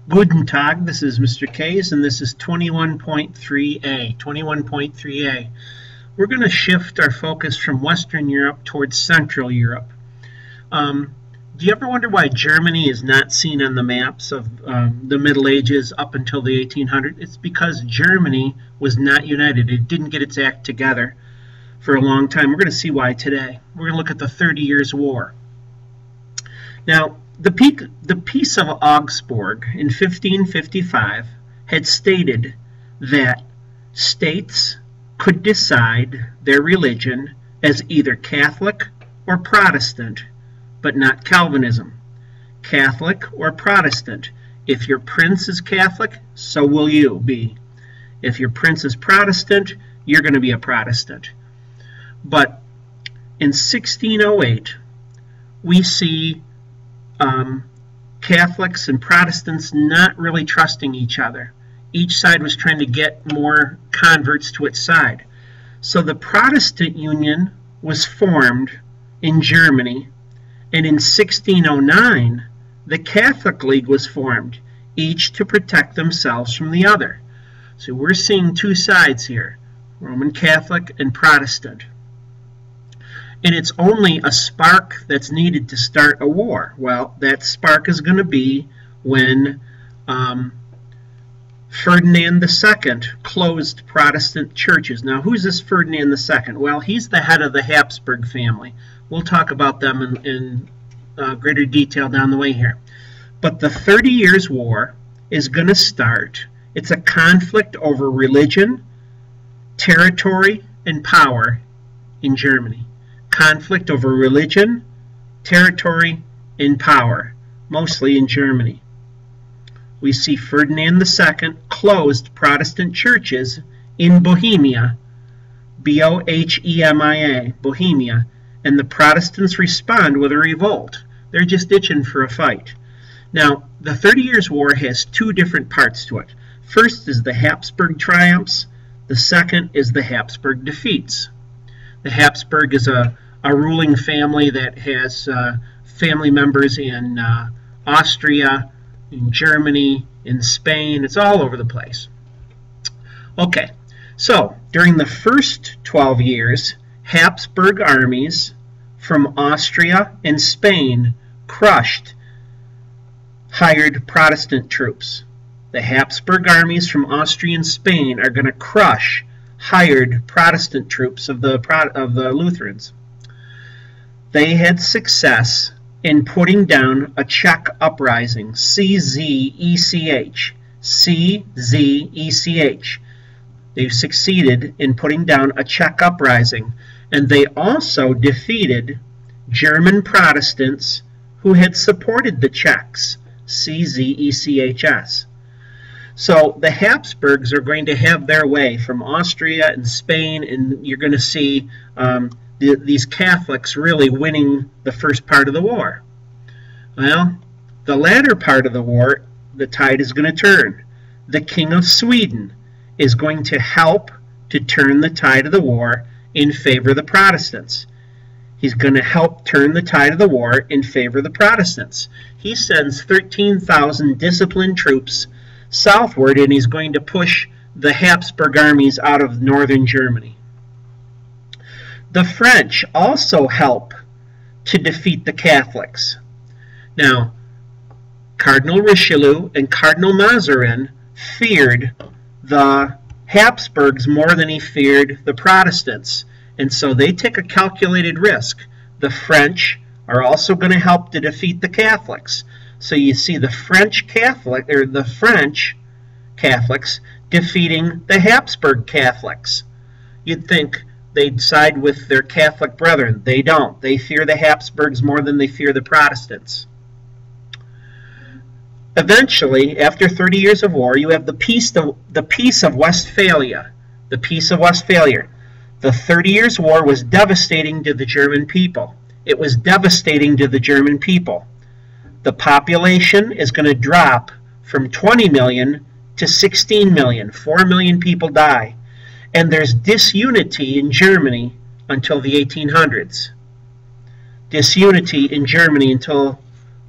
Guten Tag, this is Mr. Kays, and this is 21.3a. 21.3a. We're going to shift our focus from Western Europe towards Central Europe. Do you ever wonder why Germany is not seen on the maps of the Middle Ages up until the 1800s? It's because Germany was not united. It didn't get its act together for a long time. We're going to see why today. We're going to look at the 30 Years' War. Now, the Peace of Augsburg in 1555 had stated that states could decide their religion as either Catholic or Protestant, but not Calvinism. Catholic or Protestant. If your prince is Catholic, so will you be. If your prince is Protestant, you're going to be a Protestant. But in 1608, we see Catholics and Protestants not really trusting each other. Each side was trying to get more converts to its side. So the Protestant Union was formed in Germany, and in 1609 the Catholic League was formed, each to protect themselves from the other. So we're seeing two sides here, Roman Catholic and Protestant. And it's only a spark that's needed to start a war. Well, that spark is going to be when Ferdinand II closed Protestant churches. Now, who's this Ferdinand II? Well, he's the head of the Habsburg family. We'll talk about them in greater detail down the way here. But the 30 Years' War is going to start. It's a conflict over religion, territory, and power in Germany. Conflict over religion, territory, and power, mostly in Germany. We see Ferdinand II closed Protestant churches in Bohemia, B-O-H-E-M-I-A, Bohemia, and the Protestants respond with a revolt. They're just itching for a fight. Now, the 30 Years' War has two different parts to it. First is the Habsburg triumphs. The second is the Habsburg defeats. The Habsburg is a ruling family that has family members in Austria, in Germany, in Spain. It's all over the place. Okay, so during the first 12 years, Habsburg armies from Austria and Spain crushed hired Protestant troops. The Habsburg armies from Austria and Spain are going to crush hired Protestant troops of the Lutherans. They had success in putting down a Czech uprising, C-Z-E-C-H. C-Z-E-C-H. They've succeeded in putting down a Czech uprising, and they also defeated German Protestants who had supported the Czechs, C-Z-E-C-H-S. So the Habsburgs are going to have their way from Austria and Spain, and you're going to see these Catholics really winning the first part of the war. Well, the latter part of the war, the tide is going to turn. The King of Sweden is going to help to turn the tide of the war in favor of the Protestants. He's going to help turn the tide of the war in favor of the Protestants. He sends 13,000 disciplined troops southward, and he's going to push the Habsburg armies out of northern Germany. The French also help to defeat the Catholics. Now, Cardinal Richelieu and Cardinal Mazarin feared the Habsburgs more than he feared the Protestants, and so they take a calculated risk. The French are also going to help to defeat the Catholics. So you see the French Catholics defeating the Habsburg Catholics. You'd think they'd side with their Catholic brethren. They don't. They fear the Habsburgs more than they fear the Protestants. Eventually, after 30 years of war, you have the Peace of Westphalia. The Peace of Westphalia. The 30 Years' War was devastating to the German people. It was devastating to the German people. The population is going to drop from 20 million to 16 million. 4 million people die. And there's disunity in Germany until the 1800s. Disunity in Germany until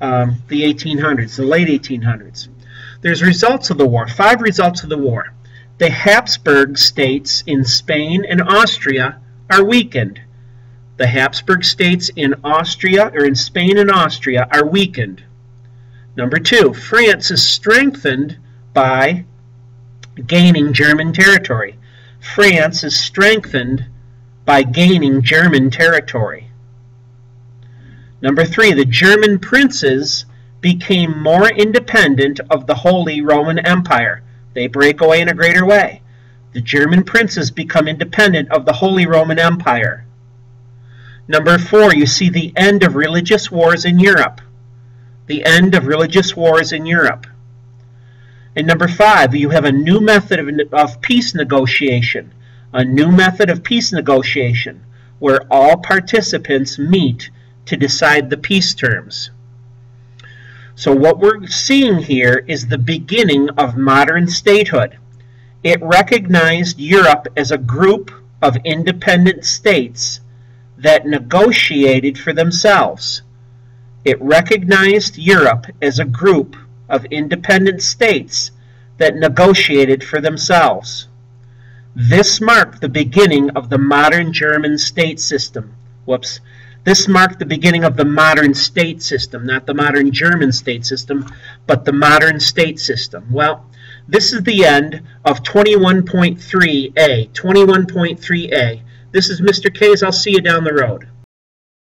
the 1800s, the late 1800s. There's results of the war, 5 results of the war. The Habsburg states in Spain and Austria are weakened. The Habsburg states in Austria, or in Spain and Austria, are weakened. Number 2, France is strengthened by gaining German territory. France is strengthened by gaining German territory. Number 3, the German princes became more independent of the Holy Roman Empire. They break away in a greater way. The German princes become independent of the Holy Roman Empire. Number 4, you see the end of religious wars in Europe. The end of religious wars in Europe. And number 5, you have a new method of peace negotiation. A new method of peace negotiation where all participants meet to decide the peace terms. So what we're seeing here is the beginning of modern statehood. It recognized Europe as a group of independent states that negotiated for themselves. It recognized Europe as a group of independent states that negotiated for themselves. This marked the beginning of the modern German state system. This marked the beginning of the modern state system, not the modern German state system, but the modern state system. Well, this is the end of 21.3a. 21.3a. This is Mr. K's. I'll see you down the road.